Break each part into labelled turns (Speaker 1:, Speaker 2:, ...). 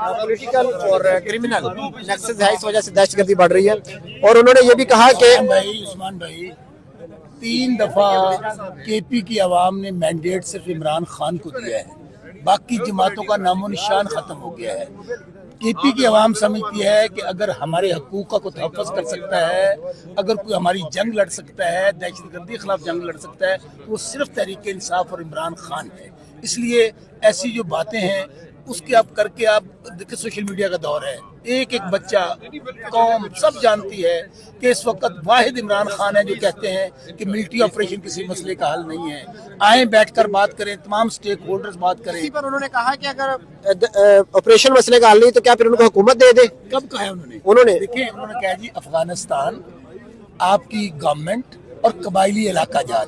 Speaker 1: Political और criminal nexus है, इस वजह से दहशतगर्दी बढ़ रही है। और उन्होंने ये भी कहा कि
Speaker 2: उस्मान भाई 3 दफा केपी की आवाम ने मैंडेट सिर्फ इमरान खान को दिया है, बाकी जमातों का नामो निशान खत्म हो गया है। केपी की आवाम समझती है कि अगर हमारे हकूक का कोई तहफ़्फ़ुज़ कर सकता है, अगर कोई हमारी जंग लड़ सकता है, दहशतगर्दी के खिलाफ जंग लड़ सकता है, तो वो सिर्फ तहरीक इंसाफ और इमरान खान है। इसलिए ऐसी जो बातें हैं उसके आप करके, आप देखिए सोशल मीडिया का दौर है, एक एक बच्चा कौम सब जानती है कि इस वक्त वाहिद इमरान खान है जो कहते हैं कि मिलिट्री ऑपरेशन किसी मसले का हल नहीं है। आए बैठकर बात करें, तमाम स्टेक होल्डर्स बात करें।
Speaker 1: इसी पर उन्होंने कहा कि अगर ऑपरेशन मसले का हल नहीं तो क्या फिर उनको हुकूमत दे दे।
Speaker 2: कब कहा है उन्होंने देखिए, उन्होंने कहा जी अफगानिस्तान आपकी गवर्नमेंट और कबायली इलाका जात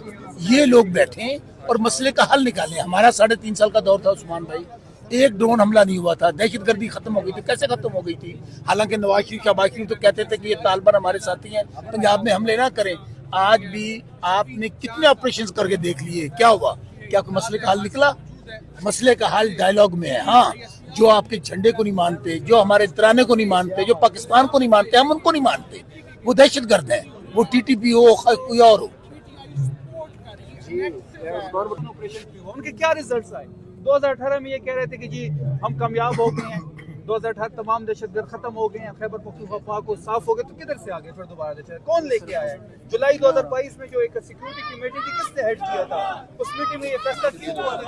Speaker 2: ये लोग बैठे और मसले का हल निकालें। हमारा 3.5 साल का दौर था उस्मान भाई, एक ड्रोन हमला नहीं हुआ था, दहशतगर्दी खत्म हो गई थी। कैसे खत्म हो गई थी? हालांकि नवाज शरीफ शहबाज शरीफ तो कहते थे कि ये तालिबान हमारे साथी हैं, पंजाब में हमले ना करें। आज भी आपने कितने ऑपरेशंस करके देख लिए, क्या हुआ? क्या कोई मसले का हल निकला? मसले का हल डायलॉग में है। हाँ, जो आपके झंडे को नहीं मानते, जो हमारे तराने को नहीं मानते, जो पाकिस्तान को नहीं मानते, हम उनको नहीं मानते, वो दहशतगर्द है। वो टीटीपी हो, कोई और हो।
Speaker 3: उनके क्या रिजल्ट्स आए? 2018 में ये कह रहे थे कि जी हम कामयाब हो गए हैं, 2018 तमाम दहशतगर्द खत्म हो गए हैं, खैबर पख्तूनख्वा को साफ हो गए, तो किधर से आ गए फिर दोबारा दहशत? कौन लेके आया है? जुलाई 2022 में जो एक सिक्योरिटी की मीटिंग थी, किसने हेड किया था? उस मीटिंग में ये फैसला क्यों हुआ था?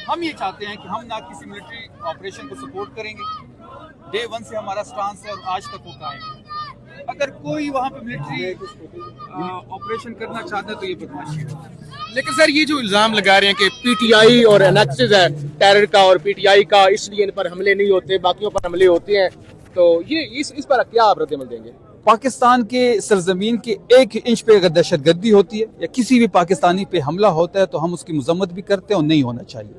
Speaker 3: हम ये चाहते हैं कि हम ना किसी मिलिट्री ऑपरेशन को सपोर्ट करेंगे, डे 1 से हमारा स्टांस है और आज तक वो कायम है। अगर कोई वहाँ पे मिलिट्री ऑपरेशन करना चाहता है तो ये बदमाशी है।
Speaker 4: लेकिन सर ये जो इल्जाम लगा रहे हैं कि पीटीआई और नेक्सस है टेरर का और पीटीआई का, इसलिए इन पर हमले नहीं होते, बाकियों पर हमले होते हैं, तो ये इस पर क्या आप रद्द-ए-अमल देंगे?
Speaker 3: पाकिस्तान के सरजमीन के 1 इंच पे अगर दहशतगर्दी होती है या किसी भी पाकिस्तानी पे हमला होता है तो हम उसकी मजम्मत भी करते हैं और नहीं होना चाहिए।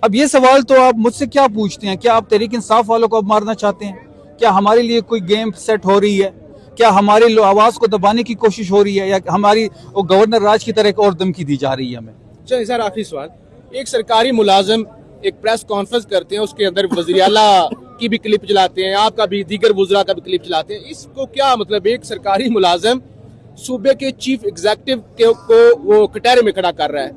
Speaker 3: अब ये सवाल तो आप मुझसे क्या पूछते हैं? क्या आप तहरीक इंसाफ वालों को अब मारना चाहते हैं? क्या हमारे लिए कोई गेम सेट हो रही है? क्या हमारे आवाज को दबाने की कोशिश हो रही है, या हमारी वो गवर्नर राज की तरह एक और धमकी दी जा रही है हमें?
Speaker 4: चलिए सर, आखिरी सवाल, एक सरकारी मुलाजिम एक प्रेस कॉन्फ्रेंस करते हैं, उसके अंदर वज़ीर आला की भी क्लिप चलाते हैं, आपका भी, दीगर वुज़रा का भी क्लिप चलाते हैं, इसको क्या मतलब? एक सरकारी मुलाजिम सूबे के चीफ एग्जीक्यूटिव को वो कटहरे में खड़ा कर रहा है।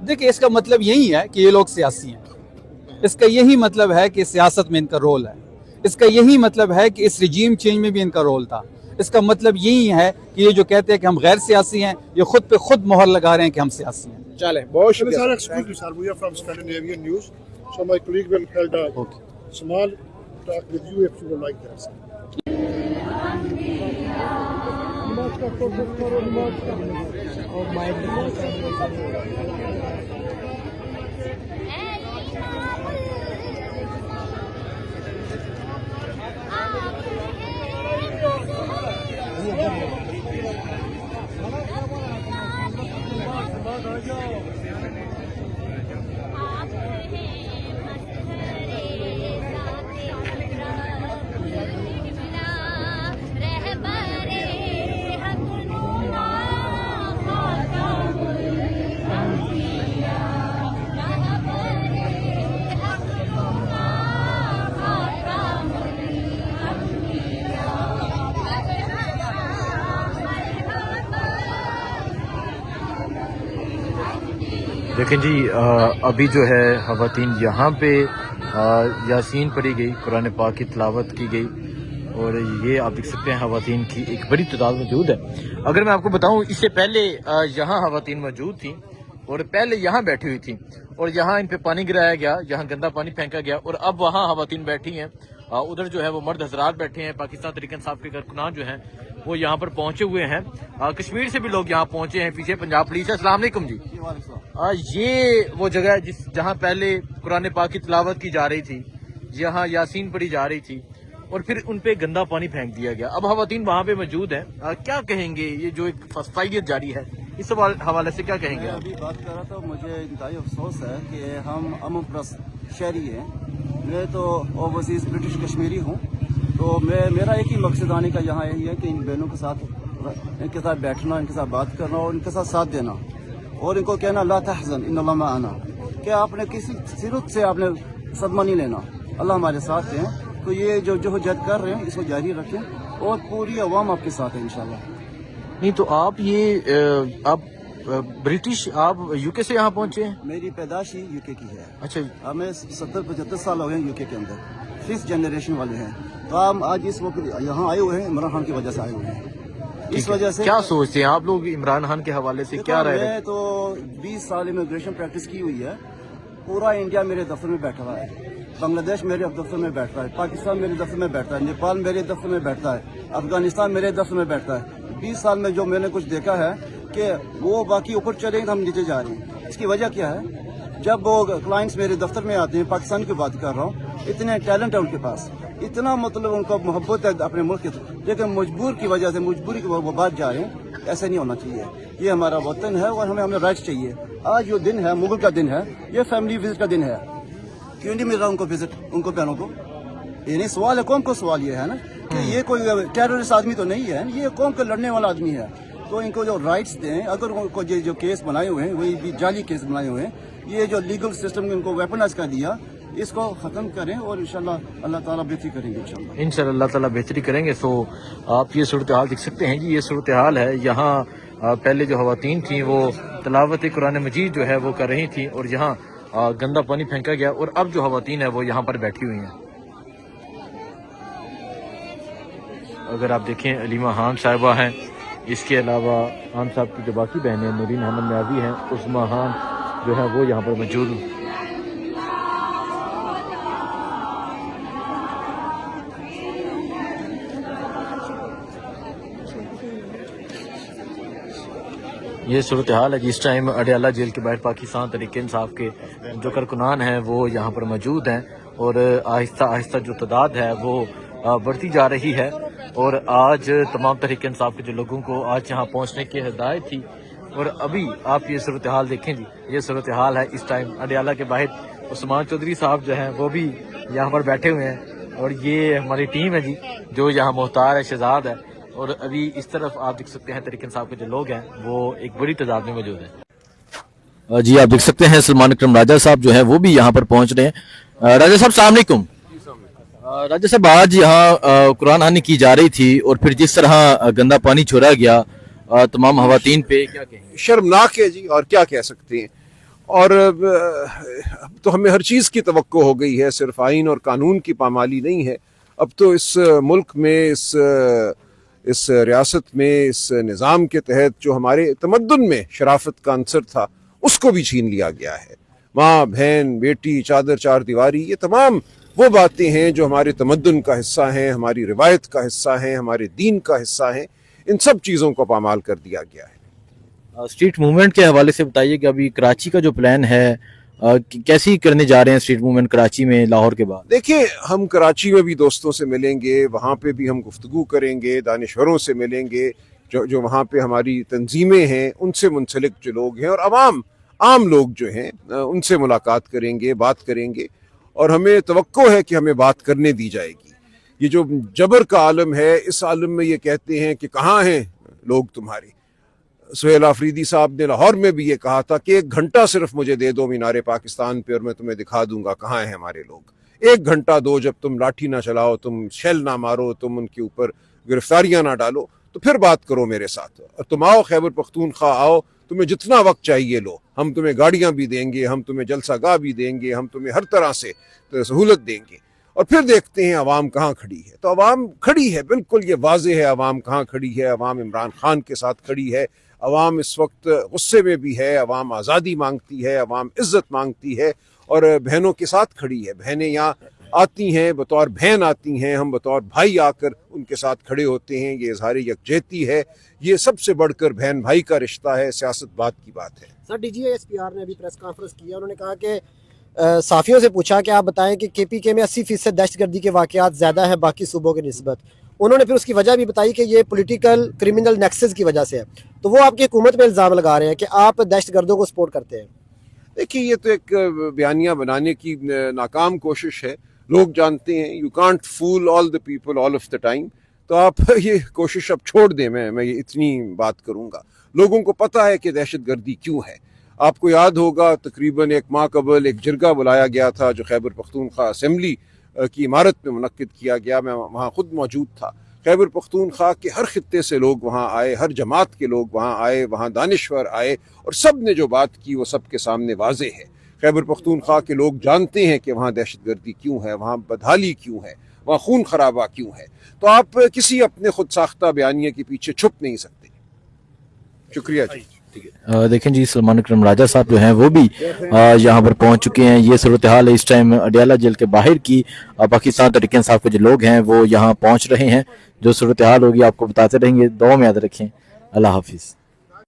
Speaker 3: देखिए, इसका मतलब यही है कि ये लोग सियासी हैं। इसका यही मतलब है कि सियासत में इनका रोल है। इसका यही मतलब है कि इस रिजीम चेंज में भी इनका रोल था। इसका मतलब यही है कि ये जो कहते हैं कि हम गैर सियासी हैं, ये खुद पे खुद मोहर लगा रहे हैं कि हम सियासी हैं।
Speaker 4: चले, बहुत शुक्रिया।
Speaker 5: देखें जी, अभी जो है ख़वातीन यहाँ पे यासीन पढ़ी गई, कुरान पाक की तिलावत की गई, और ये आप देख सकते हैं ख़वातीन की एक बड़ी तादाद मौजूद है। अगर मैं आपको बताऊं, इससे पहले यहाँ ख़वातीन मौजूद थी और पहले यहाँ बैठी हुई थी, और यहाँ इन पे पानी गिराया गया, यहाँ गंदा पानी फेंका गया, और अब वहाँ ख़वातीन बैठी हैं। उधर जो है वो मर्द हजरात बैठे हैं। पाकिस्तान तहरीक इंसाफ के कारकुनान जो हैं वो यहाँ पर पहुंचे हुए हैं। कश्मीर से भी लोग यहाँ पहुंचे हैं, पीछे पंजाब पुलिस है। अस्सलाम वालेकुम जी। ये वो जगह है जहाँ पहले कुरान पाक की तिलावत की जा रही थी, यहाँ यासीन पढ़ी जा रही थी, और फिर उन पे गंदा पानी फेंक दिया गया। अब ख़वातीन वहाँ पे मौजूद हैं। क्या कहेंगे, ये जो एक फसाइयत जारी है, इस हवाले से क्या कहेंगे?
Speaker 6: अभी बात कर रहा था, मुझे इंतहाई अफसोस है कि हम अमन परस्त शहरी हैं। मैं तो ओवरसीज ब्रिटिश कश्मीरी हूँ, तो तो मेरा एक ही मकसद आने का यहाँ यही है कि इन बहनों के साथ बैठना, इनके साथ बात करना और इनके साथ देना और इनको कहना ला तहज़न इन्नल्लाह मअना, कि आपने किसी सिरत से आपने सदमा नहीं लेना, अल्लाह हमारे साथ है। तो ये जो जद कर रहे हैं इसको जारी रखें और पूरी अवाम आपके साथ है इंशाल्लाह।
Speaker 5: नहीं तो आप ये आप ब्रिटिश, आप यूके से यहाँ पहुँचे हैं?
Speaker 6: मेरी पैदाश ही यूके की है।
Speaker 5: अच्छा,
Speaker 6: हमें 70-75 साल हो गए यूके के अंदर, 5th जनरेशन वाले हैं। तो हम आज इस वक्त यहाँ आए हुए हैं इमरान खान की वजह से आए हुए हैं। इस वजह से
Speaker 5: क्या सोचते हैं आप लोग इमरान खान के हवाले से, क्या राय?
Speaker 6: मैं तो 20 साल इमिग्रेशन प्रैक्टिस की हुई है। पूरा इंडिया मेरे दफ्तर में बैठा हुआ है, बांग्लादेश मेरे दफ्तर में बैठता है, पाकिस्तान मेरे दफ्तर में बैठता है, नेपाल मेरे दफ्तर में बैठता है, अफगानिस्तान मेरे दफ्तर में बैठता है। 20 साल में जो मैंने कुछ देखा है कि वो बाकी ऊपर चलेंगे, हम नीचे जा रहे हैं। इसकी वजह क्या है? जब वो क्लाइंट्स मेरे दफ्तर में आते हैं, पाकिस्तान की बात कर रहा हूँ, इतने टैलेंट है उनके पास, इतना मतलब उनको मोहब्बत है अपने मुल्क के, लेकिन मजबूर की वजह से, मजबूरी की वो बात जा रहे हैं। ऐसा नहीं होना चाहिए। ये हमारा वतन है और हमें राइट चाहिए। आज जो दिन है मुगल का दिन है, ये फैमिली विजिट का दिन है। क्यों नहीं मिल रहा उनको विजिट, उनको बहनों को? ये नहीं सवाल है, कौन को सवाल ये है ना कि ये कोई टेररिस्ट आदमी तो नहीं है, ये कौन को लड़ने वाला आदमी है। तो इनको जो राइट्स दें, अगर उनको जो केस बनाए हुए हैं वही भी जाली केस बनाए हुए हैं, ये जो लीगल सिस्टम ने इनको वेपनाइज कर दिया, इसको खत्म करें और इंशाल्लाह अल्लाह ताला बेहतरी करेंगे। इंशाल्लाह
Speaker 5: अल्लाह ताला बेहतरी करेंगे। सो आप ये सूरत हाल देख सकते हैं जी, ये सूरत हाल है यहाँ। पहले जो ख़वातीन थी वो तिलावत कुरान मजीद जो है वो कर रही थी और यहाँ गंदा पानी फेंका गया, और अब जो ख़वातीन है वो यहाँ पर बैठी हुई हैं। अगर आप देखें, अलीमा खान साहिबा हैं, इसके अलावा खान साहब की जो बाकी बहनें नूरीन अहमद न्याजी हैं, उस्मा खान जो है वो यहाँ पर मौजूद हैं। ये सूरत हाल है जिस टाइम अडयाला जेल के बाहर पाकिस्तान तहरीक इंसाफ के जो कारकुनान हैं वो यहाँ पर मौजूद हैं, और आहिस्ता आहिस्ता जो तादाद है वो बढ़ती जा रही है। और आज तमाम तहरीक इंसाफ के जो लोगों को आज यहाँ पहुँचने की हिदायत थी, और अभी आप ये सूरत हाल देखें जी, ये सूरत हाल है इस टाइम अडयाला के बाहर। उस्मान चौधरी साहब जो हैं वो भी यहाँ पर बैठे हुए हैं, और ये हमारी टीम है जी जो यहाँ मुख्तार है, शहजाद है, और अभी इस तरफ आप देख सकते हैं तहरीक इंसाफ के जो लोग हैं वो एक बड़ी तादाद में मौजूद हैं। जी आप देख सकते हैं सलमान अकरम राजा साहब जो है वो भी यहाँ पर पहुँच रहे हैं। राजा साहब अस्सलाम वालेकुम। राजा साहब, आज यहाँ कुरान खानी की जा रही थी और फिर जिस तरह गंदा पानी छोड़ा गया तमाम खवातीन पे, क्या कहेंगे?
Speaker 7: शर्मनाक है जी, और क्या कह सकते हैं। और तो हमें हर चीज़ की तवक्को हो गई है, सिर्फ आइन और कानून की पामाली नहीं है। अब तो इस मुल्क में, इस रियासत में, इस निज़ाम के तहत जो हमारे तमद्दुन में शराफत का अंसर था उसको भी छीन लिया गया है। माँ, बहन, बेटी, चादर, चार दीवारी, ये तमाम वो बातें हैं जो हमारे तमद्दुन का हिस्सा हैं, हमारी रिवायत का हिस्सा हैं, हमारे दीन का हिस्सा हैं। इन सब चीज़ों को पामाल कर दिया गया है।
Speaker 5: स्ट्रीट मूवमेंट के हवाले से बताइए कि अभी कराची का जो प्लान है कैसी करने जा रहे हैं स्ट्रीट मूवमेंट कराची में लाहौर के बाद?
Speaker 7: देखिए, हम कराची में भी दोस्तों से मिलेंगे, वहाँ पे भी हम गुफ्तगू करेंगे, दानिशवरों से मिलेंगे, जो वहाँ पे हमारी तंजीमें हैं उनसे मुंसलिक जो लोग हैं, और आम लोग जो हैं उनसे मुलाकात करेंगे, बात करेंगे, और हमें तवक्को है कि हमें बात करने दी जाएगी। ये जो जबर का आलम है, इस आलम में ये कहते हैं कि कहाँ हैं लोग तुम्हारे। सुहेल आफरीदी साहब ने लाहौर में भी ये कहा था कि 1 घंटा सिर्फ मुझे दे दो मीनारे पाकिस्तान पे और मैं तुम्हें दिखा दूंगा कहाँ हैं हमारे लोग। 1 घंटा दो, जब तुम लाठी ना चलाओ, तुम शेल ना मारो, तुम उनके ऊपर गिरफ्तारियां ना डालो, तो फिर बात करो मेरे साथ। और तुम आओ, खैबर पख्तूनख्वा आओ, तुम्हें जितना वक्त चाहिए लो, हम तुम्हें गाड़ियां भी देंगे, हम तुम्हें जलसागाह भी देंगे, हम तुम्हें हर तरह से सहूलत देंगे। और फिर देखते हैं अवाम कहाँ खड़ी है। तो अवाम खड़ी है, बिल्कुल ये वाज़ेह है अवाम कहाँ खड़ी है। अवाम इमरान खान के साथ खड़ी है। अवाम इस वक्त गुस्से में भी है, अवाम आज़ादी मांगती है, अवाम इज्जत मांगती है, और बहनों के साथ खड़ी है। बहनें यहाँ आती हैं, बतौर बहन आती हैं, हम बतौर भाई आकर उनके साथ खड़े होते हैं। ये इज़हार यकजहती है, ये सबसे बढ़कर बहन भाई का रिश्ता है, सियासत बात की बात है।
Speaker 1: सर, DGSPR ने अभी प्रेस कॉन्फ्रेंस किया, उन्होंने कहा कि साफियों से पूछा कि आप बताएं कि KPK में 80% दहशतगर्दी के वाक़यात ज़्यादा है बाकी सूबों की निस्बत। उन्होंने फिर उसकी वजह भी बताई कि ये पॉलिटिकल क्रिमिनल नेक्सस की वजह से है। तो वो आपकी हुकूमत पे इल्ज़ाम लगा रहे हैं कि आप दहशतगर्दों को सपोर्ट करते हैं।
Speaker 7: देखिए, ये तो एक बयानिया बनाने की नाकाम कोशिश है। لوگ جانتے ہیں. You can't fool all the people all of the time. تو آپ یہ کوشش اب چھوڑ دیں. میں یہ اتنی بات کروں گا. لوگوں کو پتہ ہے کہ دہشت گردی کیوں ہے. آپ کو یاد ہوگا تقریباً ایک ماہ قبل ایک جرگہ بلایا گیا تھا جو خیبر پختونخوا اسمبلی کی عمارت میں منعقد کیا گیا. میں وہاں خود موجود تھا. خیبر پختونخوا کے ہر خطے سے لوگ وہاں آئے, ہر جماعت کے لوگ وہاں آئے, وہاں دانشور آئے, اور سب نے جو بات کی وہ سب کے سامنے واضح ہے. خیبر پختونخوا کے لوگ جانتے ہیں کہ وہاں دہشت گردی کیوں ہے, وہاں بدحالی کیوں ہے, وہاں خون خرابہ کیوں ہے. تو آپ کسی اپنے خود ساختہ بیانیے کے پیچھے چھپ نہیں سکتے. شکریہ جی.
Speaker 5: دیکھیں جی, سلمان اکرم راجہ صاحب جو ہیں وہ بھی یہاں پر پہنچ چکے ہیں. یہ صورتحال ہے اس ٹائم اڈیالہ جیل کے باہر کی. پاکستان تحریک انصاف کے جو لوگ ہیں وہ یہاں پہنچ رہے ہیں. جو صورتحال ہوگی آپ کو بتاتے رہیں گے. دعا میں یاد رکھیں. اللہ حافظ.